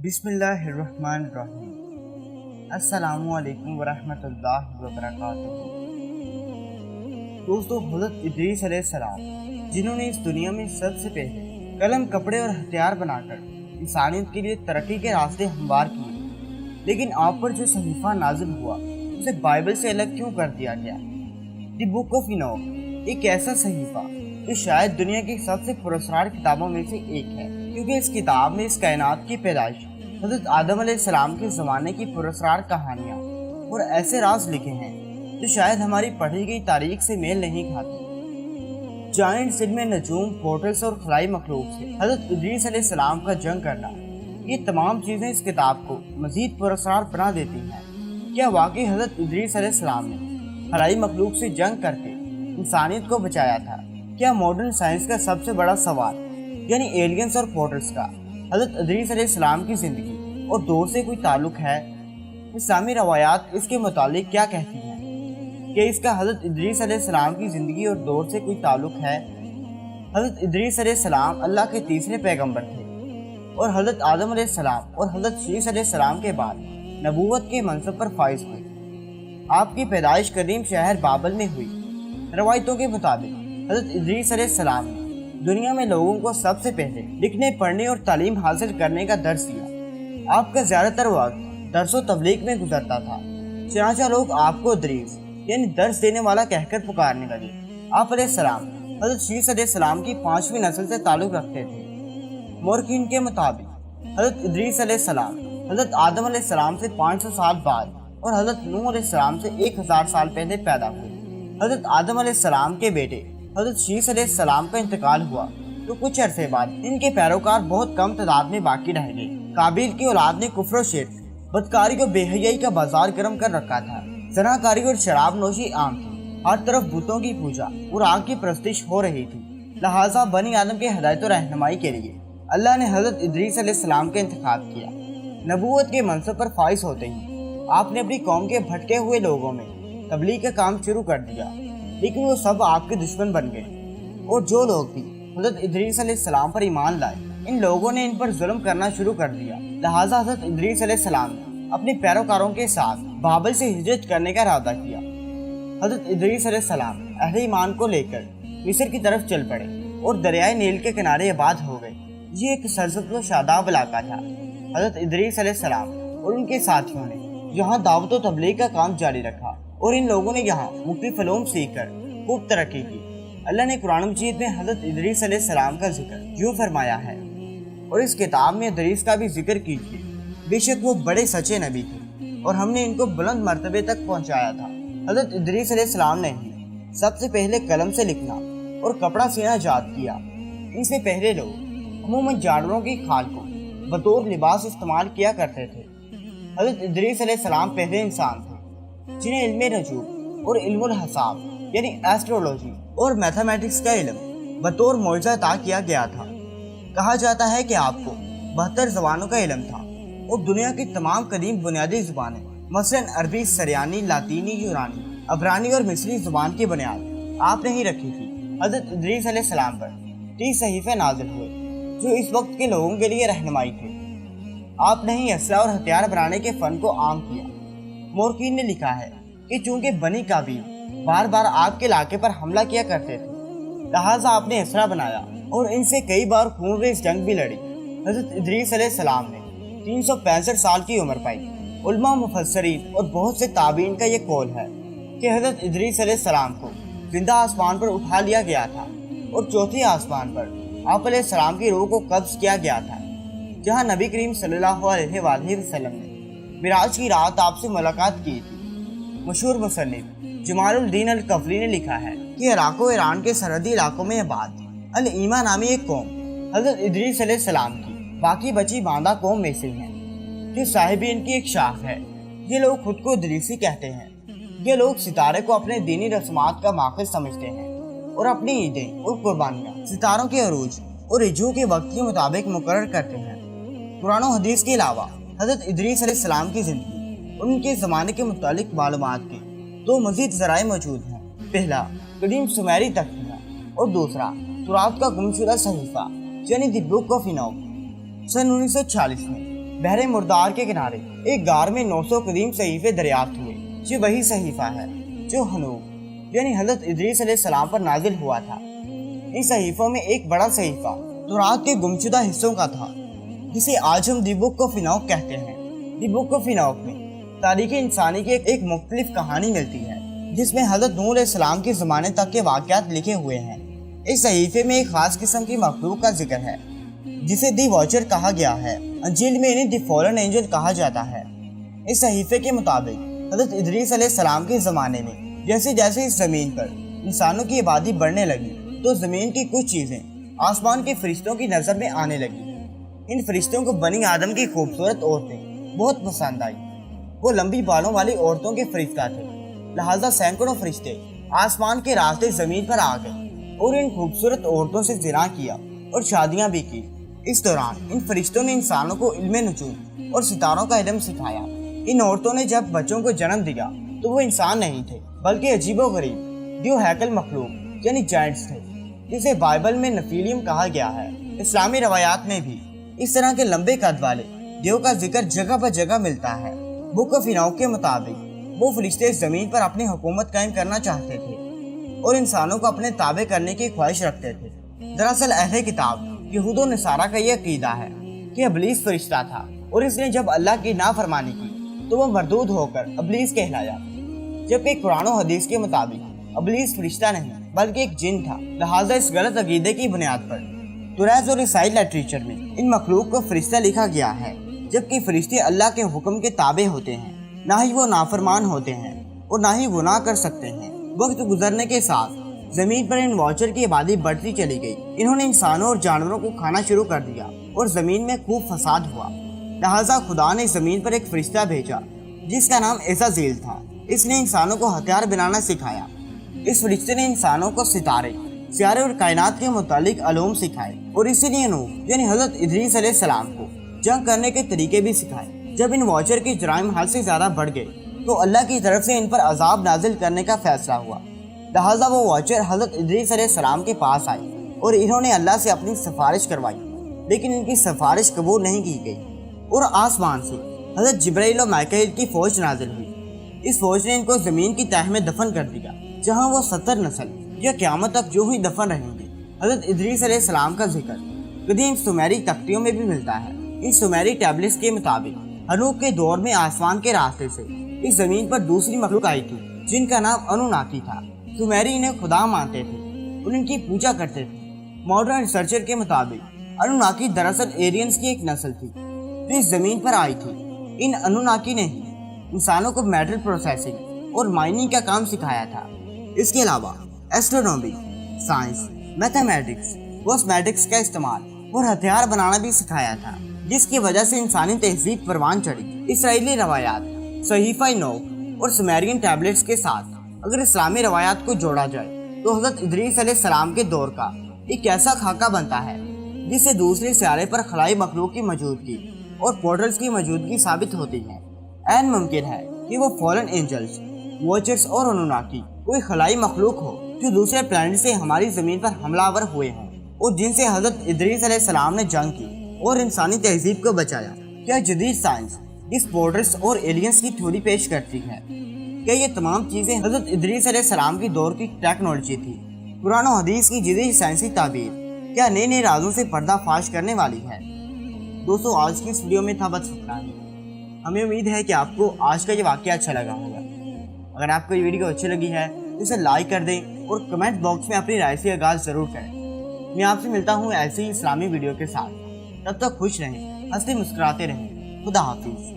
بسم اللہ الرحمن الرحیم۔ السلام علیکم ورحمۃ اللہ وبرکاتہ۔ دوستو، حضرت ادریس علیہ السلام جنہوں نے اس دنیا میں سب سے پہلے قلم، کپڑے اور ہتھیار بنا کر انسانیت کے لیے ترقی کے راستے ہموار کیے، لیکن آپ پر جو صحیفہ نازل ہوا اسے بائبل سے الگ کیوں کر دیا گیا؟ دی بک آف اینوک ایک ایسا صحیفہ جو شاید دنیا کی سب سے پراسرار کتابوں میں سے ایک ہے، کیونکہ اس کتاب میں اس کائنات کی پیدائش، حضرت آدم علیہ السلام کے زمانے کی پراسرار کہانیاں اور ایسے راز لکھے ہیں جو شاید ہماری پڑھی گئی تاریخ سے میل نہیں کھاتے۔ جائنٹس، علم نجوم، پورٹلز اور خلائی مخلوق سے حضرت ادریس علیہ السلام کا جنگ کرنا، یہ تمام چیزیں اس کتاب کو مزید پراسرار بنا دیتی ہیں۔ کیا واقعی حضرت ادریس علیہ السلام نے خلائی مخلوق سے جنگ کر کے انسانیت کو بچایا تھا؟ کیا ماڈرن سائنس کا سب سے بڑا سوال یعنی ایلینز اور پورٹلز کا حضرت ادریس علیہ السلام کی زندگی اور دور سے کوئی تعلق ہے؟ اسلامی روایات اس کے متعلق کیا کہتی ہیں؟ کہ اس کا حضرت ادریس علیہ السلام کی زندگی اور دور سے کوئی تعلق ہے؟ حضرت ادریس علیہ السلام اللہ کے تیسرے پیغمبر تھے اور حضرت آدم علیہ السلام اور حضرت شیس علیہ السلام کے بعد نبوت کے منصب پر فائز ہوئے۔ آپ کی پیدائش قدیم شہر بابل میں ہوئی۔ روایتوں کے مطابق حضرت ادریس علیہ السلام نے دنیا میں لوگوں کو سب سے پہلے لکھنے، پڑھنے اور تعلیم حاصل کرنے کا درس دیا۔ آپ کا زیادہ تر وقت درس و تبلیغ میں گزرتا تھا، چنانچہ لوگ آپ کو ادریس یعنی درس دینے والا کہہ کر پکارنے لگے۔ آپ علیہ السلام حضرت شیس علیہ السلام کی 5ویں نسل سے تعلق رکھتے تھے۔ مورخین کے مطابق حضرت ادریس علیہ السلام حضرت آدم علیہ السلام سے 500 سال بعد اور حضرت نوح علیہ السلام سے 1000 سال پہلے پیدا ہوئے۔ حضرت آدم علیہ السلام کے بیٹے حضرت شیس علیہ السلام کا انتقال ہوا تو کچھ عرصے بعد ان کے پیروکار بہت کم تعداد میں باقی رہ گئے۔ قابیل کی اولاد نے کفر و شرک، بدکاری اور بے حیائی کا بازار گرم کر رکھا تھا۔ زناکاری اور شراب نوشی عام تھی، ہر طرف بتوں کی پوجا اور آگ کی پرستش ہو رہی تھی۔ لہٰذا بنی آدم کے ہدایت و رہنمائی کے لیے اللہ نے حضرت ادریس علیہ السلام کا انتخاب کیا۔ نبوت کے منصب پر فائز ہوتے ہی آپ نے اپنی قوم کے بھٹکے ہوئے لوگوں میں تبلیغ کا کام شروع کر دیا، لیکن وہ سب آپ کے دشمن بن گئے، اور جو لوگ بھی حضرت ادریس علیہ السلام پر ایمان لائے ان لوگوں نے ان پر ظلم کرنا شروع کر دیا۔ لہٰذا حضرت ادریس علیہ السلام نے اپنے پیروکاروں کے ساتھ بابل سے ہجرت کرنے کا ارادہ کیا۔ حضرت ادریس علیہ السلام اہل ایمان کو لے کر مصر کی طرف چل پڑے اور دریائے نیل کے کنارے آباد ہو گئے۔ یہ ایک سرسبز و شاداب علاقہ تھا۔ حضرت ادریس علیہ السلام اور ان کے ساتھیوں نے یہاں دعوت و تبلیغ کا کام جاری رکھا اور ان لوگوں نے یہاں مختلف علوم سیکھ کر خوب ترقی کی۔ اللہ نے قرآن مجید میں حضرت ادریس علیہ السلام کا ذکر یوں فرمایا ہے، اور اس کتاب میں ادریس کا بھی ذکر کیجیے، بے شک وہ بڑے سچے نبی تھے اور ہم نے ان کو بلند مرتبے تک پہنچایا تھا۔ حضرت ادریس علیہ السلام نے ہی سب سے پہلے قلم سے لکھنا اور کپڑا سینا ایجاد کیا۔ ان سے پہلے لوگ عموماً جانوروں کی کھال کو بطور لباس استعمال کیا کرتے تھے۔ حضرت ادریس علیہ السلام پہلے انسان تھے جنہیں علم نجوم اور علم الحساب یعنی ایسٹرولوجی اور میتھمیٹکس کا علم بطور معجزہ عطا کیا گیا تھا۔ کہا جاتا ہے کہ آپ کو 72 زبانوں کا علم تھا اور دنیا کی تمام قدیم بنیادی زبانیں مثلاً عربی، سریانی، لاطینی، یونانی، عبرانی اور مصری زبان کی بنیاد آپ نے ہی رکھی تھی۔ حضرت ادریس علیہ السلام پر 30 صحیفے نازل ہوئے جو اس وقت کے لوگوں کے لیے رہنمائی تھے۔ آپ نے ہی اسلحہ اور ہتھیار بنانے کے فن کو عام کیا۔ مورخین نے لکھا ہے کہ چونکہ بنی قابیل بار بار آپ کے علاقے پر حملہ کیا کرتے تھے، لہٰذا آپ نے اسلحہ بنایا اور ان سے کئی بار خونریز جنگ بھی لڑی۔ حضرت ادریس علیہ السلام نے 365 سال کی عمر پائی۔ علماء، مفسرین اور بہت سے تابعین کا یہ قول ہے کہ حضرت ادریس علیہ السلام کو زندہ آسمان پر اٹھا لیا گیا تھا اور چوتھی آسمان پر آپ علیہ السلام کی روح کو قبض کیا گیا تھا، جہاں نبی کریم صلی اللہ علیہ وآلہ وسلم نے معراج کی رات آپ سے ملاقات کی تھی۔ مشہور مصنف جمال الدین القفلی نے لکھا ہے کہ عراق و ایران کے سرحدی علاقوں میں آباد الایما نامی ایک قوم حضرت ادریس علیہ السلام کی باقی بچی ماندہ قوم میں سے ہیں، جو صاحبین کی ایک شاخ ہے۔ یہ لوگ خود کو ادریسی کہتے ہیں۔ یہ لوگ ستارے کو اپنے دینی رسومات کا ماخذ سمجھتے ہیں اور اپنی عیدیں اور قربانیاں ستاروں کے عروج اور رجوع کے وقت کے مطابق مقرر کرتے ہیں۔ قرآن و حدیث کے علاوہ حضرت ادریس علیہ السلام کی زندگی اور ان کے زمانے کے متعلق معلومات کے 2 مزید ذرائع موجود ہیں۔ پہلا قدیم سمیری تختیاں اور دوسرا تورات کا گمشدہ صحیفہ یعنی دی بک آف اینوک۔ سن 1946 میں بحر مردار کے کنارے ایک غار میں 900 قدیم صحیفے دریافت ہوئے، جو وہی صحیفہ ہے جو ہنوک یعنی حضرت ادریس علیہ السلام پر نازل ہوا تھا۔ ان صحیفوں میں ایک بڑا صحیفہ تورات کے گمشدہ حصوں کا تھا، جسے آج ہم دی بک آف اینوک کہتے ہیں۔ دی بک آف اینوک میں تاریخ انسانی کی ایک مختلف کہانی ملتی ہے، جس میں حضرت نوح علیہ السلام کے زمانے تک کے واقعات لکھے ہوئے ہیں۔ اس صحیفے میں ایک خاص قسم کی مخلوق کا ذکر ہے، جسے دی واچر کہا گیا ہے۔ انجیل میں انہیں دی فالن اینجل کہا جاتا ہے۔ اس صحیفے کے مطابق حضرت ادریس علیہ السلام کے زمانے میں جیسے جیسے اس زمین پر انسانوں کی آبادی بڑھنے لگی تو زمین کی کچھ چیزیں آسمان کے فرشتوں کی نظر میں آنے لگی۔ ان فرشتوں کو بنی آدم کی خوبصورت عورتیں بہت پسند آئی۔ وہ لمبی بالوں والی عورتوں کے فرشتہ تھے، لہٰذا سینکڑوں فرشتے آسمان کے راستے زمین پر آ گئے اور ان خوبصورت عورتوں سے زنا کیا اور شادیاں بھی کی۔ اس دوران ان فرشتوں نے انسانوں کو علم نجوم اور ستاروں کا علم سکھایا۔ ان عورتوں نے جب بچوں کو جنم دیا تو وہ انسان نہیں تھے، بلکہ عجیب و غریب دیو ہیکل مخلوق یعنی جائنٹس تھے، جسے بائبل میں نفیلیم کہا گیا ہے۔ اسلامی روایات میں بھی اس طرح کے لمبے قد والے دیو کا ذکر جگہ پر جگہ ملتا ہے۔ بک آف اینوک کے مطابق وہ فرشتے زمین پر اپنی حکومت قائم کرنا چاہتے تھے اور انسانوں کو اپنے تابع کرنے کی خواہش رکھتے تھے۔ دراصل اہل کتاب یہود و نصارہ کا یہ عقیدہ ہے کہ ابلیس فرشتہ تھا، اور اس نے جب اللہ کی نافرمانی کی تو وہ مردود ہو کر ابلیس کہلایا، جبکہ قرآن و حدیث کے مطابق ابلیس فرشتہ نہیں بلکہ ایک جن تھا۔ لہٰذا اس غلط عقیدے کی بنیاد پر توراۃ اور عیسائی لٹریچر میں ان مخلوق کو فرشتہ لکھا گیا ہے، جبکہ فرشتے اللہ کے حکم کے تابع ہوتے ہیں، نہ ہی وہ نافرمان ہوتے ہیں اور نہ ہی گناہ کر سکتے ہیں۔ وقت گزرنے کے ساتھ زمین پر ان واچر کی آبادی بڑھتی چلی گئی۔ انہوں نے انسانوں اور جانوروں کو کھانا شروع کر دیا اور زمین میں خوب فساد ہوا۔ لہٰذا خدا نے زمین پر ایک فرشتہ بھیجا جس کا نام عزازیل تھا۔ اس نے انسانوں کو ہتھیار بنانا سکھایا۔ اس فرشتے نے انسانوں کو ستارے، سیارے اور کائنات کے متعلق علوم سکھائے، اور اسی لیے نوح یعنی حضرت ادریس علیہ السلام کو جنگ کرنے کے طریقے بھی سکھائے۔ جب ان واچر کے جرائم حد سے زیادہ بڑھ گئے تو اللہ کی طرف سے ان پر عذاب نازل کرنے کا فیصلہ ہوا۔ لہٰذا وہ واچر حضرت ادریس علیہ السلام کے پاس آئے اور انہوں نے اللہ سے اپنی سفارش کروائی، لیکن ان کی سفارش قبول نہیں کی گئی، اور آسمان سے حضرت جبرائیل و میکائیل کی فوج نازل ہوئی۔ اس فوج نے ان کو زمین کی تہہ میں دفن کر دیا، جہاں وہ 70 نسل یا قیامت تک جو ہی دفن رہیں گے۔ حضرت ادریس علیہ السلام کا ذکر قدیم سومیری تختیوں میں بھی ملتا ہے۔ ان سومیری ٹیبلٹس کے مطابق ہنوک کے دور میں آسمان کے راستے سے اس زمین پر دوسری مخلوق آئی تھی، جن کا نام انوناکی تھا۔ سومیری انہیں خدا مانتے تھے اور ان کی پوجا کرتے تھے۔ ماڈرن ریسرچر کے مطابق انوناکی دراصل ایرینز کی ایک نسل تھی جو اس زمین پر آئی تھی۔ ان انوناکی نے ہی انسانوں کو میٹل پروسیسنگ اور مائننگ کا کام سکھایا تھا۔ اس کے علاوہ ایسٹرونومی، سائنس، میتھمیٹکس، کاسمیٹکس کا استعمال اور ہتھیار بنانا بھی سکھایا تھا، جس کی وجہ سے انسانی تہذیب پروان چڑھی۔ اسرائیلی روایات، صحیفہ اینوک اور سومیرین ٹیبلٹس کے ساتھ اگر اسلامی روایات کو جوڑا جائے تو حضرت ادریس علیہ السلام کے دور کا ایک ایسا خاکہ بنتا ہے جس سے دوسرے سیارے پر خلائی مخلوق کی موجودگی اور پورٹلز کی موجودگی ثابت ہوتی ہے۔ عین ممکن ہے کہ وہ فالن اینجلز، واچرز اور انوناکی کوئی خلائی مخلوق ہو جو دوسرے پلانٹ سے ہماری زمین پر حملہ آور ہوئے ہوں اور جن سے حضرت ادریس علیہ السلام نے جنگ کی اور انسانی تہذیب کو بچایا۔ کیا جدید سائنس اس پورٹلز اور ایلینز کی تھیوری پیش کرتی ہے؟ کیا یہ تمام چیزیں حضرت ادریس علیہ السلام کی دور کی ٹیکنالوجی تھی؟ قرآن و حدیث کی جدید سائنسی تعبیر کیا نئے نئے رازوں سے پردہ فاش کرنے والی ہے؟ دوستو، آج کی اس ویڈیو میں تھا بس اتنا ہی۔ ہمیں امید ہے کہ آپ کو آج کا یہ واقعہ اچھا لگا ہوگا۔ اگر آپ کو یہ ویڈیو اچھی لگی ہے تو اسے لائک کر دیں اور کمنٹ باکس میں اپنی رائے سے آغاز ضرور کریں۔ میں آپ سے ملتا ہوں ایسی ہی اسلامی ویڈیو کے ساتھ۔ تب تک خوش رہیں، ہنستے مسکراتے رہیں۔ خدا حافظ۔